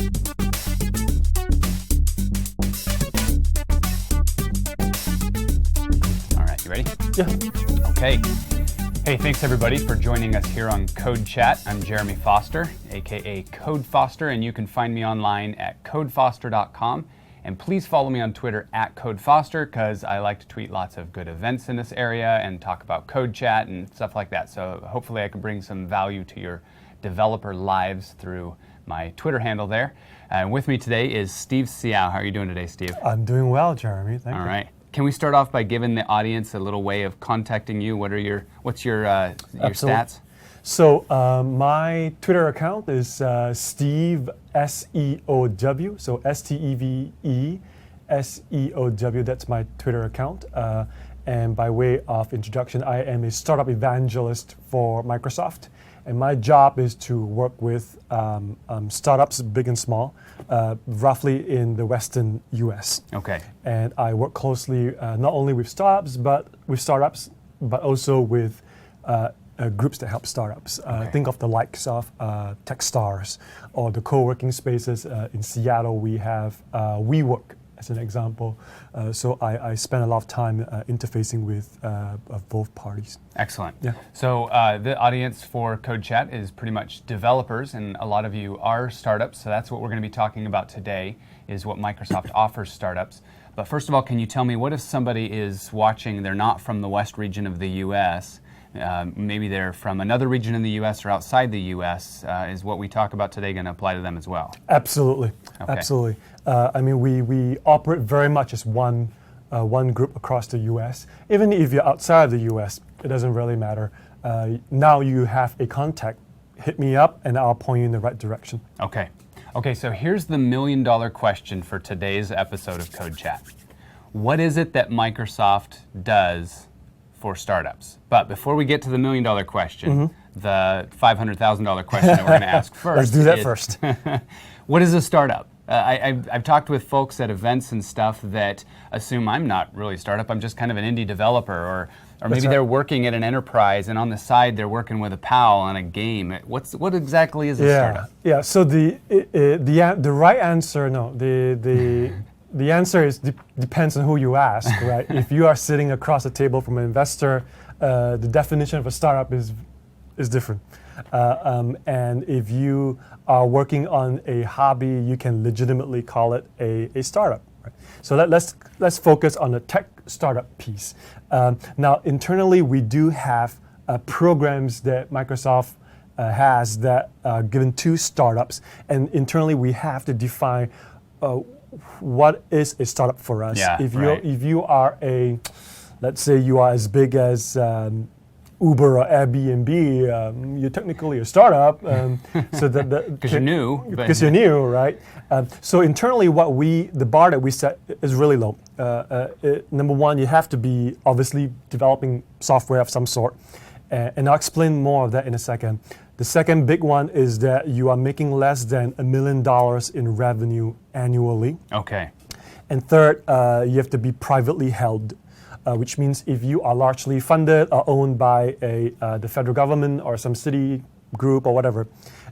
All right, you ready? Yeah. Okay. Hey, thanks everybody for joining us here on CodeChat. I'm Jeremy Foster, aka Code Foster, and you can find me online at codefoster.com. And please follow me on Twitter at CodeFoster, because I like to tweet lots of good events in this area and talk about CodeChat and stuff like that. So hopefully I can bring some value to your developer lives through my Twitter handle there. And with me today is Steve Seow. How are you doing today, Steve? I'm doing well, Jeremy. Thank you. All right. Can we start off by giving the audience a little way of contacting you? What's your stats? So my Twitter account is Steve Seow. So STEVE SEOW. That's my Twitter account. And by way of introduction, I am a startup evangelist for Microsoft. And my job is to work with startups, big and small, roughly in the Western U.S. Okay. And I work closely not only with startups, but also with groups that help startups. Okay. Think of the likes of Techstars or the co-working spaces in Seattle. We have WeWork as an example. So I spend a lot of time interfacing with both parties. Excellent. Yeah. So the audience for CodeChat is pretty much developers, and a lot of you are startups. So that's what we're going to be talking about today, is what Microsoft offers startups. But first of all, can you tell me, what if somebody is watching, they're not from the West region of the U.S., maybe they're from another region in the U.S. or outside the U.S., is what we talk about today going to apply to them as well? Absolutely. Okay. Absolutely. I mean, we operate very much as one group across the U.S. Even if you're outside of the U.S., it doesn't really matter. Now you have a contact. Hit me up and I'll point you in the right direction. Okay. Okay, so here's the million-dollar question for today's episode of CodeChat. What is it that Microsoft does for startups? But before we get to the million-dollar question, the $500,000 question that we're going to ask first. Let's do that first. What is a startup? I've talked with folks at events and stuff that assume I'm not really a startup, I'm just kind of an indie developer, or maybe they're working at an enterprise and on the side they're working with a pal on a game. What exactly is a startup? Yeah, so the right answer, no, the answer is depends on who you ask, right? If you are sitting across the table from an investor, the definition of a startup is different. And if you are working on a hobby, you can legitimately call it a startup. Right? So let's focus on the tech startup piece. Now, internally, we do have programs that Microsoft has that are given to startups, and internally we have to define what is a startup for us. Yeah, if you are let's say you are as big as Uber or Airbnb, you're technically a startup. So because you're new. Because you're new, right? So internally, the bar that we set is really low. Number one, you have to be obviously developing software of some sort, and I'll explain more of that in a second. The second big one is that you are making less than $1 million in revenue annually. Okay. And third, you have to be privately held. Which means if you are largely funded or owned by the federal government or some city group or whatever,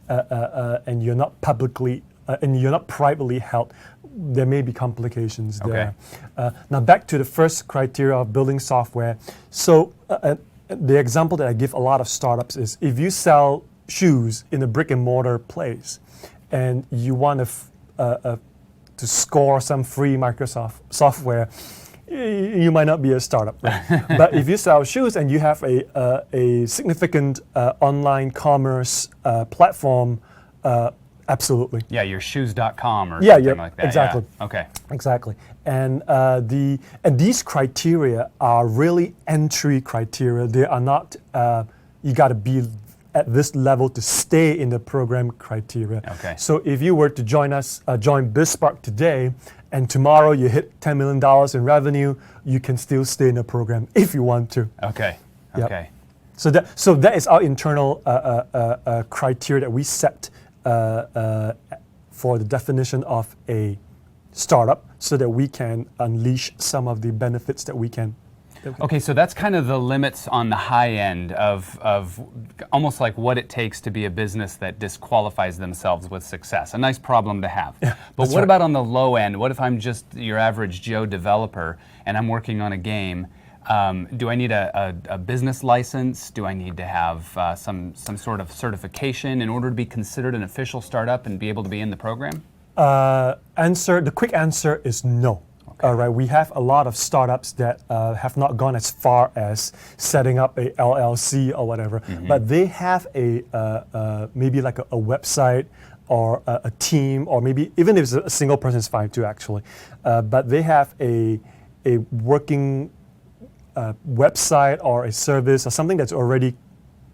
and you're not privately held, there may be complications there. Now back to the first criteria of building software. So the example that I give a lot of startups is if you sell shoes in a brick and mortar place, and you want to score some free Microsoft software, you might not be a startup, right? But if you sell shoes and you have a significant online commerce platform, absolutely. Yeah, your shoes.com or something like that. Exactly. Yeah. Okay. Exactly. And these criteria are really entry criteria. They are not you got to be at this level to stay in the program criteria. Okay. So if you were to join BizSpark today, and tomorrow you hit $10 million in revenue, you can still stay in the program if you want to. Okay. Yep. Okay. So that is our internal criteria that we set for the definition of a startup, so that we can unleash some of the benefits that we can Okay, so that's kind of the limits on the high end of almost like what it takes to be a business that disqualifies themselves with success. A nice problem to have. Yeah, but what about on the low end? What if I'm just your average Joe developer and I'm working on a game? Do I need a business license? Do I need to have some sort of certification in order to be considered an official startup and be able to be in the program? The quick answer is no. Okay. Right, we have a lot of startups that have not gone as far as setting up a LLC or whatever, but they have a maybe like a website or a team, or maybe even if it's a single person is fine too, actually. But they have a working website or a service or something that's already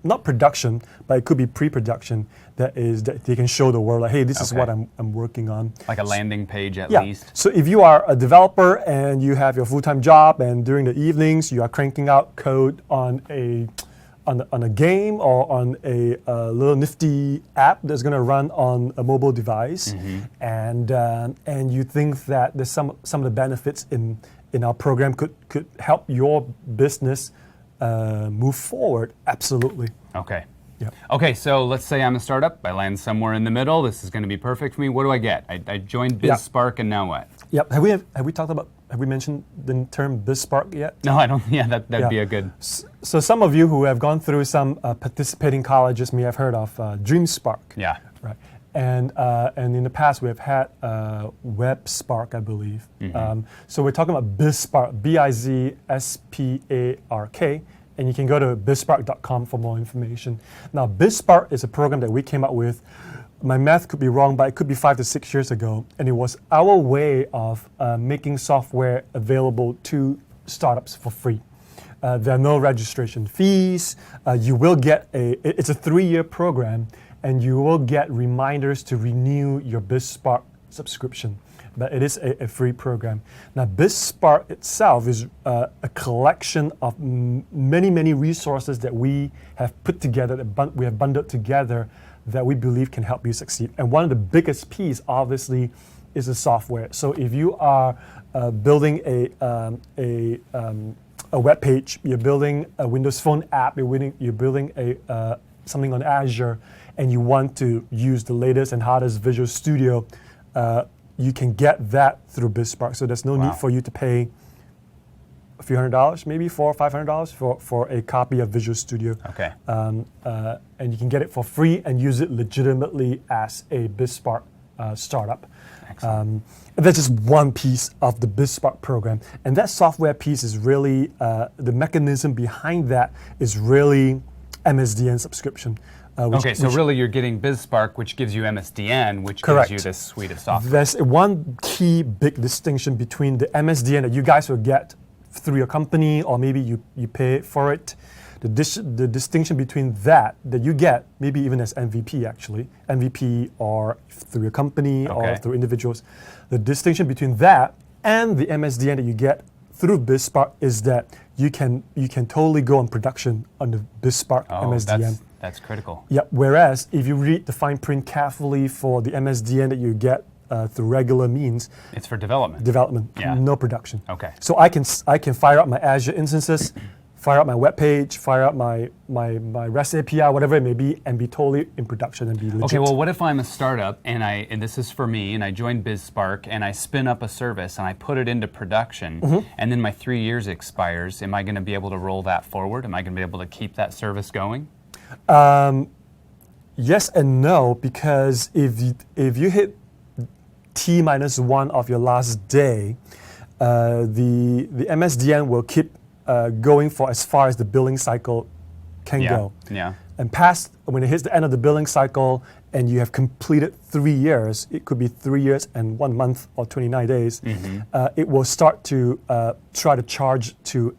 not production, but it could be pre-production that they can show the world, like, hey, this is what I'm working on. Like a landing page at Yeah. least. So if you are a developer and you have your full-time job, and during the evenings you are cranking out code on a game or on a little nifty app that's going to run on a mobile device, and you think that there's some of the benefits in our program could help your business move forward, absolutely. Okay. Yeah. Okay, so let's say I'm a startup. I land somewhere in the middle. This is going to be perfect for me. What do I get? I joined BizSpark, and now what? Yep. Have we mentioned the term BizSpark yet? No, I don't. Yeah, that'd be a good. So some of you who have gone through some participating colleges may have heard of DreamSpark. Yeah. Right. And in the past we have had WebSpark, I believe. So we're talking about BizSpark, BIZSPARK, and you can go to bizspark.com for more information. Now, BizSpark is a program that we came up with. My math could be wrong, but it could be 5 to 6 years ago, and it was our way of making software available to startups for free. There are no registration fees. You will get it's a 3-year program, and you will get reminders to renew your BizSpark subscription. But it is a free program. Now, BizSpark itself is a collection of many resources that we have put together, that we have bundled together, that we believe can help you succeed. And one of the biggest pieces, obviously, is the software. So if you are building a web page, you're building a Windows Phone app, you're building something on Azure, and you want to use the latest and hottest Visual Studio, you can get that through BizSpark. So there's no need for you to pay a few $100, maybe $400 or $500 for a copy of Visual Studio. Okay. And you can get it for free and use it legitimately as a BizSpark startup. Excellent. That's just one piece of the BizSpark program. And that software piece is really, the mechanism behind that is really MSDN subscription. So really you're getting BizSpark, which gives you MSDN, which Correct. gives you this suite of software. There's one key big distinction between the MSDN that you guys will get through your company, or maybe you pay for it. The distinction between that you get, maybe even as MVP actually, MVP or through your company or through individuals, the distinction between that and the MSDN that you get through BizSpark is that you can totally go on production on the BizSpark MSDN. That's critical. Yeah. Whereas if you read the fine print carefully for the MSDN that you get through regular means, it's for development. Yeah. No production. Okay. So I can fire up my Azure instances, fire up my web page, fire up my REST API, whatever it may be, and be totally in production and be legit. Okay, well, what if I'm a startup and this is for me, and I join BizSpark and I spin up a service and I put it into production, and then my 3 years expires? Am I going to be able to roll that forward? Am I going to be able to keep that service going? Yes and no, because if you hit T-1 of your last day, the MSDN will keep going for as far as the billing cycle can go. Yeah. And when it hits the end of the billing cycle and you have completed 3 years, it could be 3 years and 1 month or 29 days, it will start to try to charge to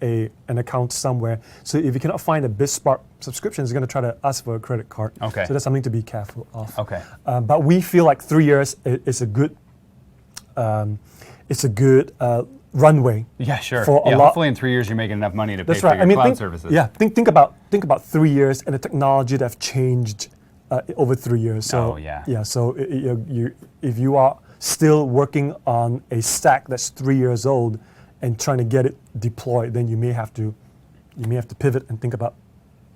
an account somewhere. So if you cannot find a BizSpark subscription, it's going to try to ask for a credit card. Okay. So that's something to be careful of. Okay. But we feel like 3 years is a good runway. Yeah, sure. For a lot. Hopefully in 3 years you're making enough money to pay for your cloud services. Yeah, think about 3 years and the technology that have changed over 3 years. So so if you are still working on a stack that's 3 years old, and trying to get it deployed, then you may have to pivot and think about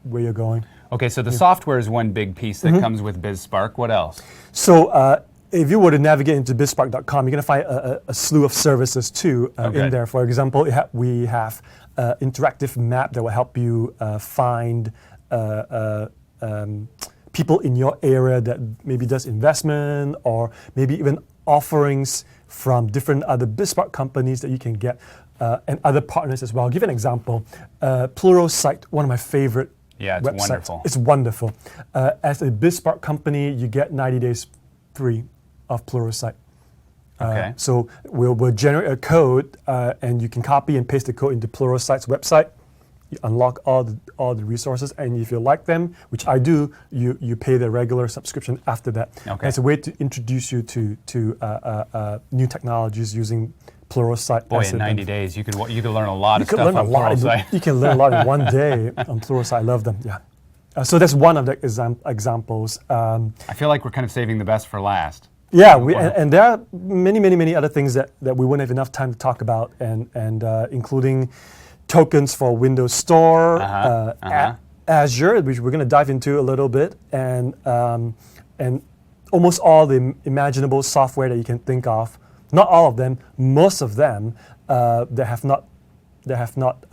where you're going. Okay, so the software is one big piece that comes with BizSpark. What else? So if you were to navigate into bizspark.com, you're going to find a slew of services too in there. For example, we have interactive map that will help you find people in your area that maybe does investment, or maybe even offerings from different other BizSpark companies that you can get, and other partners as well. I'll give you an example. Pluralsight, one of my favorite websites. It's wonderful. It's wonderful. As a BizSpark company, you get 90 days free of Pluralsight. Okay. So we'll generate a code, and you can copy and paste the code into Pluralsight's website. You unlock all the resources, and if you like them, which I do, you pay the regular subscription after that. Okay. It's a way to introduce you to new technologies using Pluralsight. Boy, in 90 days, you could learn a lot of stuff on Pluralsight. You can learn a lot in one day on Pluralsight. I love them. Yeah. So that's one of the examples. I feel like we're kind of saving the best for last. Yeah, and there are many other things that we wouldn't have enough time to talk about, and including tokens for Windows Store, Azure, which we're going to dive into a little bit, and almost all the imaginable software that you can think of. Not all of them, most of them that have not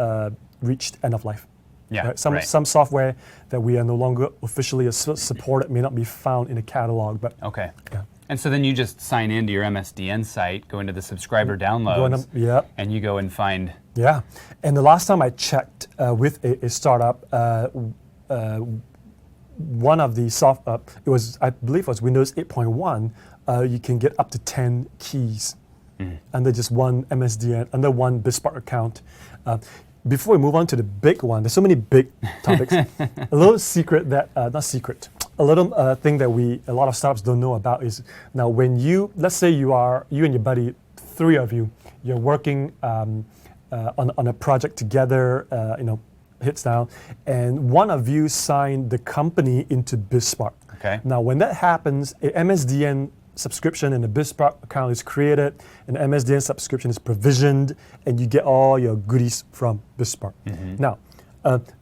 reached end of life. Yeah, right? Some software that we are no longer officially supported may not be found in a catalog, but okay. Yeah. And so then you just sign into your MSDN site, go into the subscriber downloads, and you go and find. Yeah, and the last time I checked with a startup, one of the I believe it was Windows 8.1. You can get up to 10 keys under just one MSDN, under one BizSpark account. Before we move on to the big one, there's so many big topics. A little secret that, not secret, a little thing that a lot of startups don't know about is, now when let's say you and your buddy, three of you, you're working on a project together, hits down, and one of you signed the company into BizSpark. Okay. Now when that happens, an MSDN subscription and a BizSpark account is created, and MSDN subscription is provisioned, and you get all your goodies from BizSpark. Now,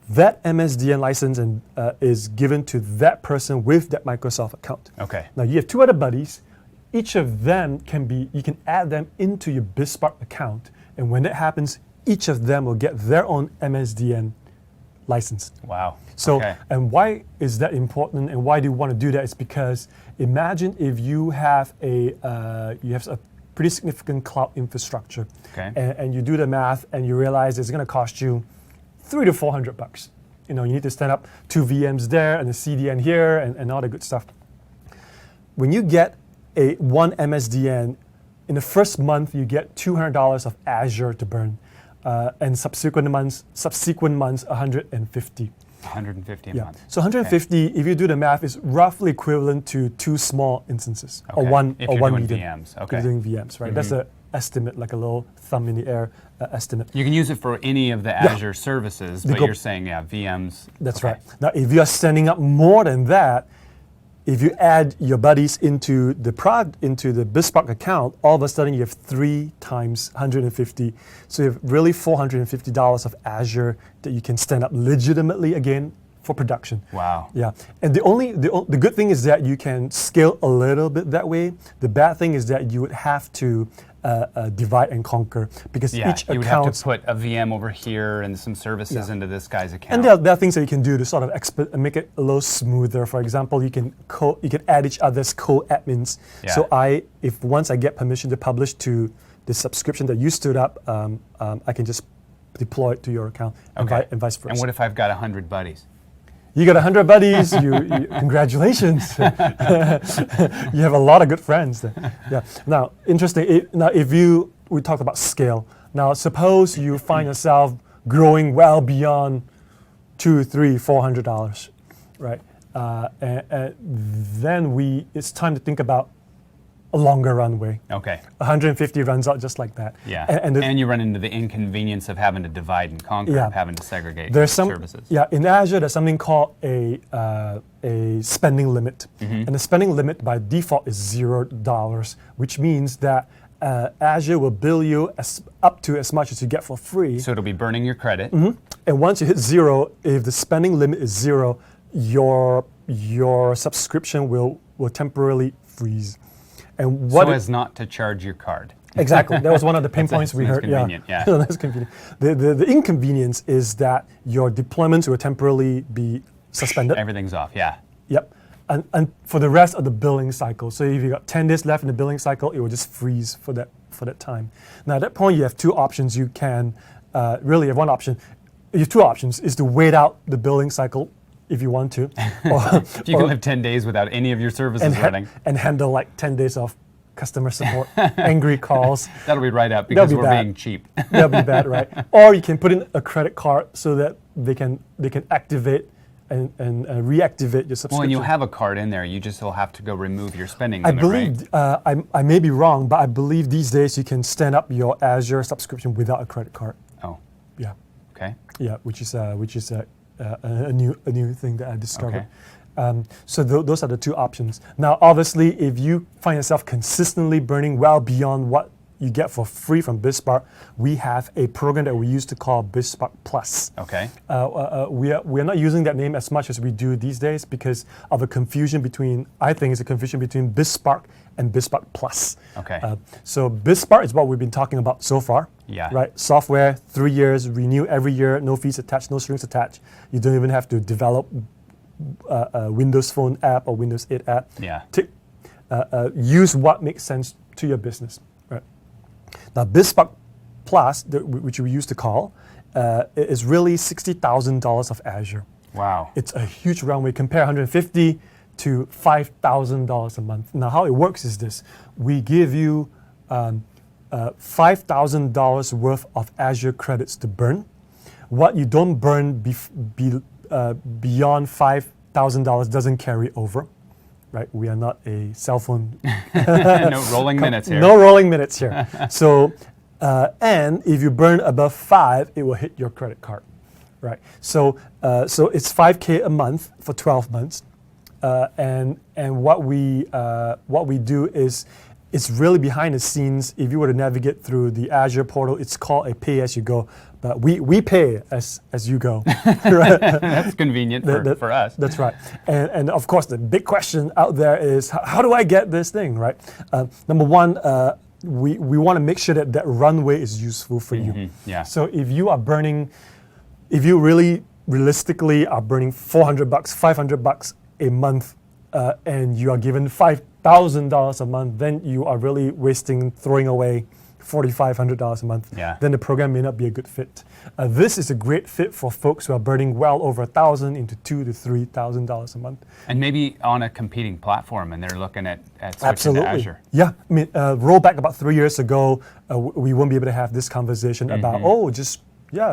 that MSDN license is given to that person with that Microsoft account. Okay. Now you have two other buddies. Each of them you can add them into your BizSpark account, and when that happens, each of them will get their own MSDN license. Wow. So, okay. And why is that important, and why do you want to do that? It's because imagine if you have a pretty significant cloud infrastructure, okay. and you do the math and you realize it's going to cost you $300 to $400. You need to stand up 2 VMs there and a CDN here and all the good stuff. When you get one MSDN, in the first month you get $200 of Azure to burn, and subsequent months 150. 150 a month. So 150, if you do the math, is roughly equivalent to 2 small instances, okay. or one if you're medium. doing VMs. Okay. If you're doing VMs, right? That's an estimate, like a little thumb in the air estimate. You can use it for any of the Azure services, but you're saying, VMs. That's right. Now, if you are standing up more than that, if you add your buddies into the BizSpark account, all of a sudden you have 3 times 150. So you have really $450 of Azure that you can stand up legitimately again for production. Wow. Yeah. And the good thing is that you can scale a little bit that way. The bad thing is that you would have to divide and conquer, because each account, you would have to put a VM over here and some services into this guy's account. And there are things that you can do to sort of make it a little smoother. For example, you can add each other's co-admins. Yeah. So if once I get permission to publish to the subscription that you stood up, I can just deploy it to your account, and vice versa. And what if I've got 100 buddies? You got 100 buddies. Congratulations. You have a lot of good friends. Yeah. Now, interesting. We talked about scale. Now, suppose you find yourself growing well beyond $200, $300, $400, right? And then it's time to think about a longer runway. Okay. 150 runs out just like that. Yeah. And you run into the inconvenience of having to divide and conquer, of having to segregate services. Yeah. In Azure, there's something called a spending limit, and the spending limit by default is $0, which means that Azure will bill you up to as much as you get for free. So it'll be burning your credit. And once you hit zero, if the spending limit is zero, your subscription will temporarily freeze. And so as not to charge your card. Exactly. That was one of the pain points we heard. Convenient, yeah. That's convenient. The inconvenience is that your deployments will temporarily be suspended. Everything's off, yeah. Yep. And for the rest of the billing cycle. So if you got 10 days left in the billing cycle, it will just freeze for that time. Now at that point, you have two options. You can really have one option. You have two options: is to wait out the billing cycle if you want to, or if you can live 10 days without any of your services running, and handle like 10 days of customer support, angry calls. That'll be right up because we're being cheap. That'll be bad, right? Or you can put in a credit card so that they can activate and reactivate your subscription. Well, and you'll have a card in there. You just will have to go remove your spending I limit, believe, right? I may be wrong, but I believe these days you can stand up your Azure subscription without a credit card. Oh. Yeah. Okay. Yeah, which is a new thing that I discovered. Okay. So those are the two options. Now, obviously, if you find yourself consistently burning well beyond what you get for free from BizSpark, we have a program that we used to call BizSpark Plus. Okay. We are not using that name as much as we do these days because of a confusion between, I think it's a confusion between BizSpark and BizSpark Plus. Okay. So BizSpark is what we've been talking about so far. Yeah. Right. Software, 3 years, renew every year, no fees attached, no strings attached. You don't even have to develop a Windows Phone app or Windows 8 app. Yeah. Use what makes sense to your business. Right. Now, BizSpark Plus, which we used to call, is really $60,000 of Azure. Wow. It's a huge runway. Compare $150 to $5,000 a month. Now, how it works is this: we give you $5,000 worth of Azure credits to burn. What you don't burn beyond $5,000 doesn't carry over, right? We are not a cell phone. No rolling minutes here. No rolling minutes here. So, and if you burn above 5, it will hit your credit card, right? So it's $5K a month for 12 months, and what we do is, it's really behind the scenes. If you were to navigate through the Azure portal, it's called a pay-as-you-go, but we pay as you go. Right? That's convenient for us. That's right. And of course, the big question out there is, how do I get this thing, right? Number one, we want to make sure that runway is useful for you. Yeah. So if you really realistically are burning $400, $500 a month, and you are given $5,000 a month, then you are really throwing away $4,500 a month. Yeah. Then the program may not be a good fit. This is a great fit for folks who are burning well over $1,000 into $2,000 to $3,000 a month. And maybe on a competing platform, and they're looking at switching Absolutely. to Azure. Yeah, I mean, roll back about 3 years ago, we won't be able to have this conversation about,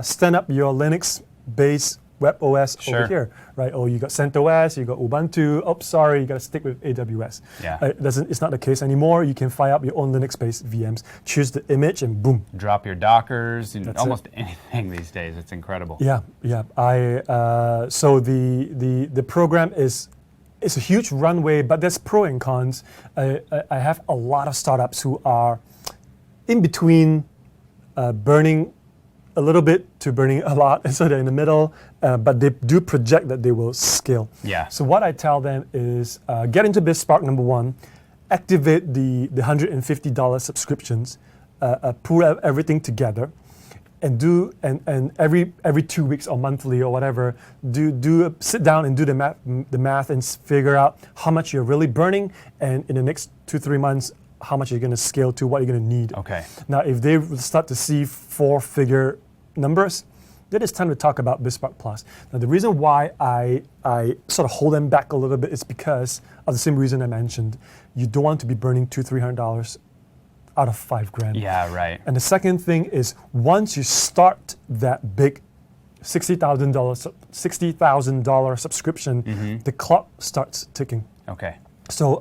stand up your Linux-based web OS over here, right? Oh, you got CentOS, you got Ubuntu. Oh, sorry, you got to stick with AWS. Yeah. It's not the case anymore. You can fire up your own Linux-based VMs, choose the image, and boom. Drop your Dockers, almost it. anything these days. It's incredible. Yeah. So the program is a huge runway, but there's pros and cons. I have a lot of startups who are in between burning a little bit to burning a lot, and so they're in the middle, but they do project that they will scale. Yeah. So what I tell them is get into BizSpark, number one, activate the $150 subscriptions, pull everything together, and every 2 weeks or monthly or whatever, sit down and do the math and figure out how much you're really burning, and in the next 2-3 months, how much you're going to scale to, what you're going to need. Okay. Now, if they start to see 4-figure numbers, then it's time to talk about BizSpark Plus. Now, the reason why I sort of hold them back a little bit is because of the same reason I mentioned. You don't want to be burning $200-300 out of $5,000. Yeah, right. And the second thing is, once you start that big $60,000 subscription, the clock starts ticking. Okay. So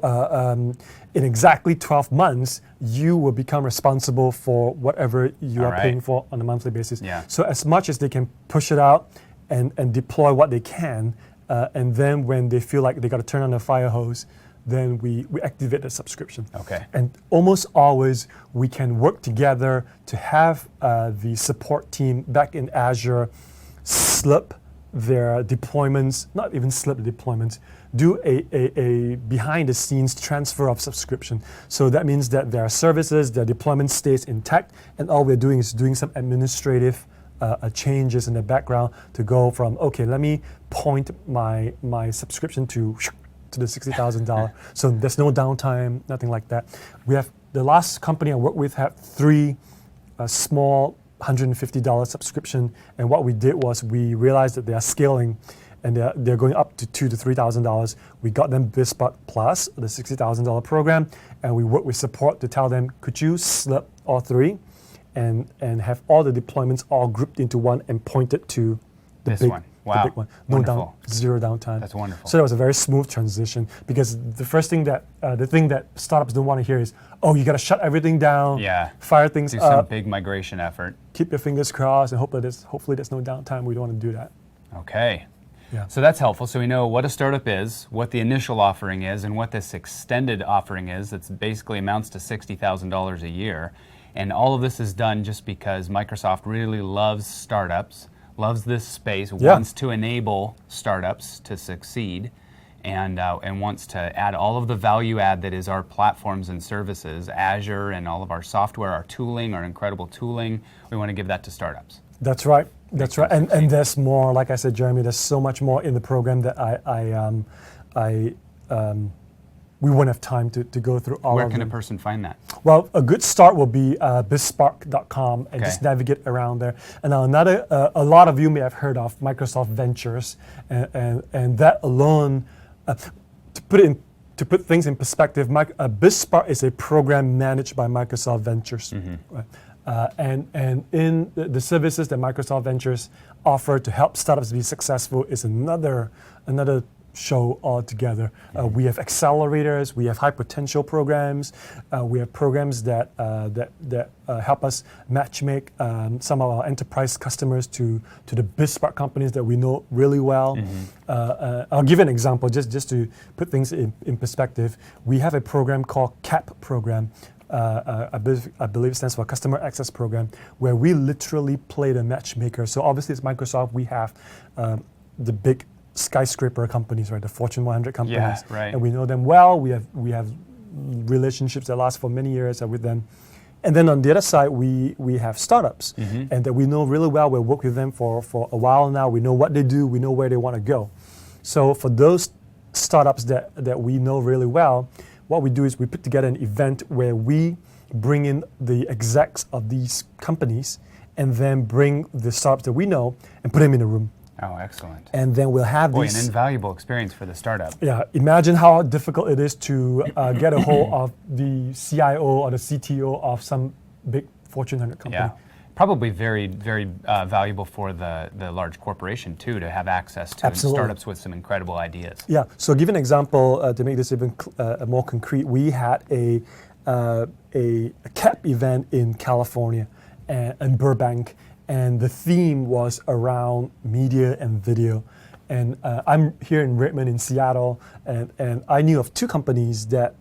in exactly 12 months, you will become responsible for whatever you are paying for on a monthly basis. Yeah. So as much as they can push it out and deploy what they can, and then when they feel like they got to turn on the fire hose, then we activate the subscription. Okay. And almost always we can work together to have the support team back in Azure slip their deployments, not even slip the deployments, do a behind the scenes transfer of subscription. So that means that their services, their deployment stays intact, and all we're doing is doing some administrative changes in the background to go from, okay, let me point my subscription to the $60,000. So there's no downtime, nothing like that. We have, the last company I worked with had 3 small $150 subscription, and what we did was we realized that they are scaling and they're going up to $2,000 to $3,000. We got them BizSpark Plus, the $60,000 program, and we worked with support to tell them, could you slip all 3 and have all the deployments all grouped into one and pointed to the This one. Wow. the big one. Wonderful. Zero downtime. That's wonderful. So that was a very smooth transition, because the first thing that, the thing that startups don't want to hear is, oh, you got to shut everything down, Yeah. fire things Do some up, big migration effort. keep your fingers crossed, and hopefully there's no downtime. We don't want to do that. Okay. Yeah. So that's helpful. So we know what a startup is, what the initial offering is, and what this extended offering is. That's basically amounts to $60,000 a year. And all of this is done just because Microsoft really loves startups, loves this space, wants to enable startups to succeed, and wants to add all of the value add that is our platforms and services, Azure and all of our software, our tooling, our incredible tooling. We want to give that to startups. That's right. That's right. And there's more. Like I said, Jeremy, there's so much more in the program that we won't have time to go through all of them. Where can a person find that? Well, a good start will be bizspark.com and just navigate around there. And now another, a lot of you may have heard of Microsoft Ventures, and that alone, to put things in perspective, BizSpark is a program managed by Microsoft Ventures. Right? And in the services that Microsoft Ventures offer to help startups be successful is another show altogether. We have accelerators, we have high potential programs, we have programs that help us matchmake some of our enterprise customers to the BizSpark companies that we know really well. I'll give an example just to put things in perspective. We have a program called CAP program. I believe it stands for Customer Access Program, where we literally play the matchmaker. So obviously it's Microsoft. We have the big skyscraper companies, right? The Fortune 100 companies, Yeah, right. and we know them well. We have relationships that last for many years with them. And then on the other side, we have startups, and that we know really well. We've worked with them for a while now. We know what they do. We know where they want to go. So for those startups that we know really well, what we do is we put together an event where we bring in the execs of these companies and then bring the startups that we know and put them in a room. Oh, excellent. And then we'll have Boy, these. an invaluable experience for the startup. Yeah, imagine how difficult it is to get a hold of the CIO or the CTO of some big Fortune 100 company. Yeah. Probably very, very valuable for the large corporation too, to have access to startups with some incredible ideas. Yeah. So, give an example to make this even more concrete. We had a CAP event in California in Burbank, and the theme was around media and video. And I'm here in Redmond in Seattle, and I knew of 2 companies that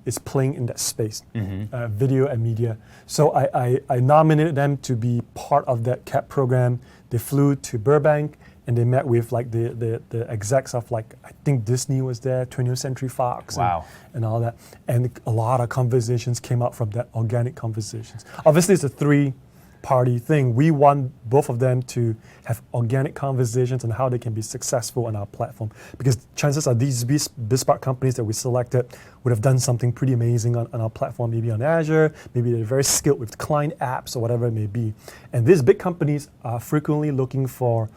is playing in that space, video and media. So I nominated them to be part of that CAP program. They flew to Burbank and they met with like the execs of, like, I think Disney was there, 20th Century Fox, and all that. And a lot of conversations came out from that, organic conversations. Obviously it's a 3-party thing. We want both of them to have organic conversations on how they can be successful on our platform, because chances are these BizSpark companies that we selected would have done something pretty amazing on our platform, maybe on Azure, maybe they're very skilled with client apps or whatever it may be. And these big companies are frequently looking for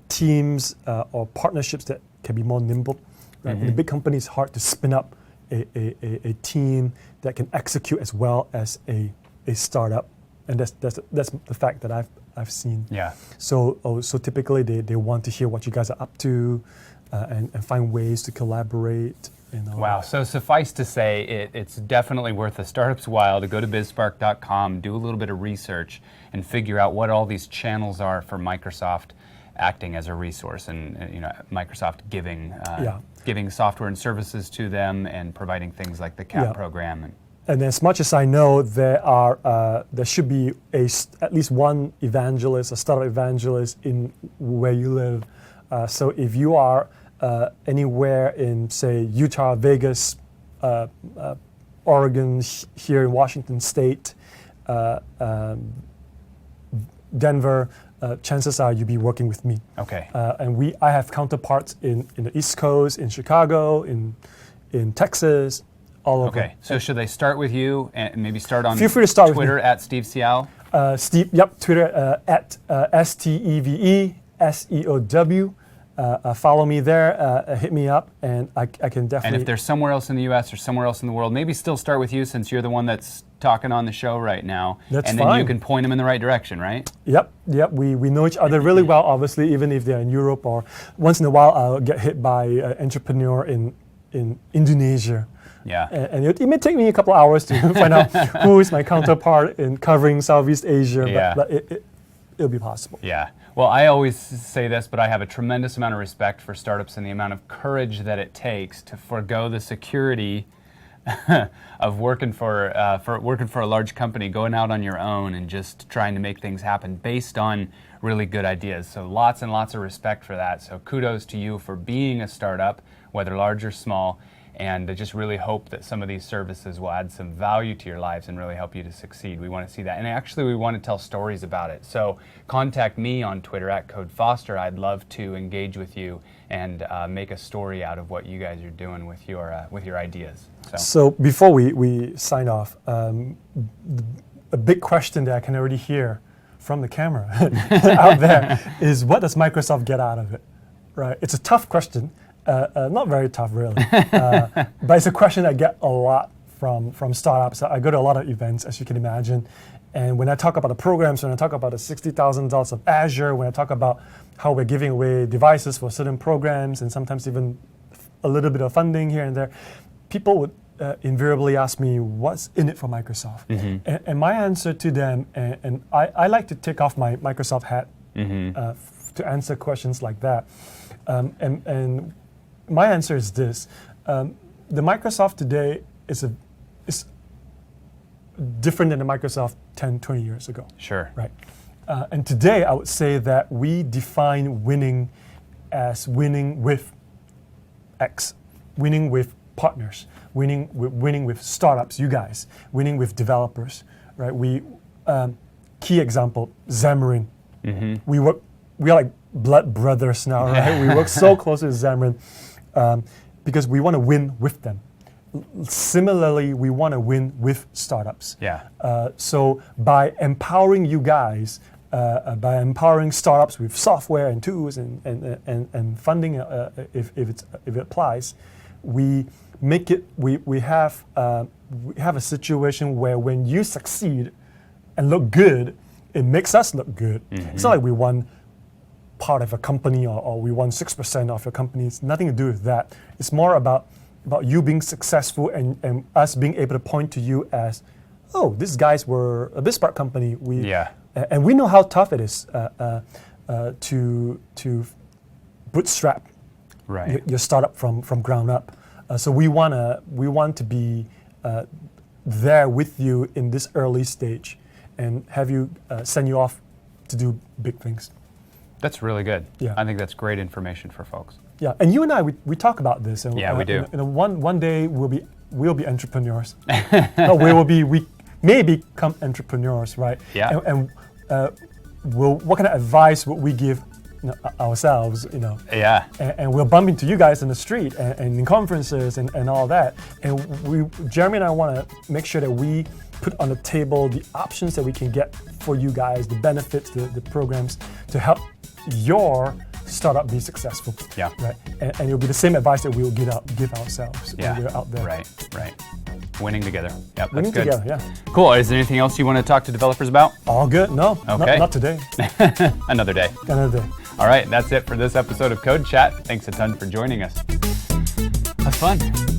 teams or partnerships that can be more nimble. Right? In the big companies, it's hard to spin up a team that can execute as well as a startup. And that's the fact that I've seen. Yeah. So typically they want to hear what you guys are up to, and find ways to collaborate. Wow. So suffice to say, it's definitely worth a startup's while to go to bizspark.com, do a little bit of research, and figure out what all these channels are for Microsoft acting as a resource, and Microsoft giving Yeah. giving software and services to them, and providing things like the CAP Yeah. program. And as much as I know, there should be at least one evangelist, a startup evangelist in where you live. So if you are anywhere in, say, Utah, Vegas, Oregon, here in Washington State, Denver, chances are you'll be working with me. Okay. And I have counterparts in the East Coast, in Chicago, in Texas, all over. Okay. So should they start with you and maybe start on Feel free to start with Twitter me. at Steve Seow? Twitter at SteveSeow. Follow me there, hit me up, and I can definitely. And if there's somewhere else in the U.S. or somewhere else in the world, maybe still start with you, since you're the one that's talking on the show right now. That's and then fine. you can point them in the right direction, right? Yep. We know each other really well, obviously, even if they're in Europe, or once in a while I'll get hit by an entrepreneur in Indonesia. Yeah. And it may take me a couple hours to find out who is my counterpart in covering Southeast Asia, Yeah. but it'll be possible. Yeah. Well, I always say this, but I have a tremendous amount of respect for startups and the amount of courage that it takes to forego the security of working for a large company, going out on your own and just trying to make things happen based on really good ideas. So lots and lots of respect for that. So kudos to you for being a startup, whether large or small. And I just really hope that some of these services will add some value to your lives and really help you to succeed. We want to see that. And actually, we want to tell stories about it. So contact me on Twitter at CodeFoster. I'd love to engage with you and make a story out of what you guys are doing with your ideas. So before we sign off, a big question that I can already hear from the camera out there is, what does Microsoft get out of it? Right? It's a tough question. Not very tough, really, but it's a question I get a lot from startups. I go to a lot of events, as you can imagine, and when I talk about the programs, when I talk about the $60,000 of Azure, when I talk about how we're giving away devices for certain programs, and sometimes even a little bit of funding here and there, people would invariably ask me, what's in it for Microsoft? Mm-hmm. And my answer to them, and I like to take off my Microsoft hat to answer questions like that, and my answer is this: the Microsoft today is different than the Microsoft 10, 20 years ago. Sure. Right. And today, I would say that we define winning as winning with X, winning with partners, winning with startups, you guys, winning with developers. Right. Key example, Xamarin. Mm-hmm. We are like blood brothers now, right? We work so closely with Xamarin. Because we want to win with them. Similarly, we want to win with startups. Yeah. So by empowering you guys, by empowering startups with software and tools and funding, if it applies, we make it. We have a situation where when you succeed and look good, it makes us look good. Mm-hmm. It's not like we won part of a company or we won 6% of your company. It's nothing to do with that. It's more about you being successful and us being able to point to you as, oh, these guys were a BizSpark company. And we know how tough it is to bootstrap your startup from ground up. So we want to be there with you in this early stage and have you send you off to do big things. That's really good. Yeah. I think that's great information for folks. Yeah, and you and I, we talk about this. And, yeah, we do. And one day we'll be entrepreneurs. We may become entrepreneurs, right? Yeah. And what kind of advice would we give ourselves, Yeah. And we'll bump into you guys in the street and in conferences and all that. And Jeremy and I want to make sure that we put on the table the options that we can get for you guys, the benefits, the programs to help your startup be successful. Yeah. Right. And it'll be the same advice that we'll give ourselves when we're out there. Right. Winning together. Yep, that's Winning good. together, yeah. Cool. Is there anything else you want to talk to developers about? All good. No. Okay. Not today. Another day. Another day. All right. That's it for this episode of Code Chat. Thanks a ton for joining us. Have fun.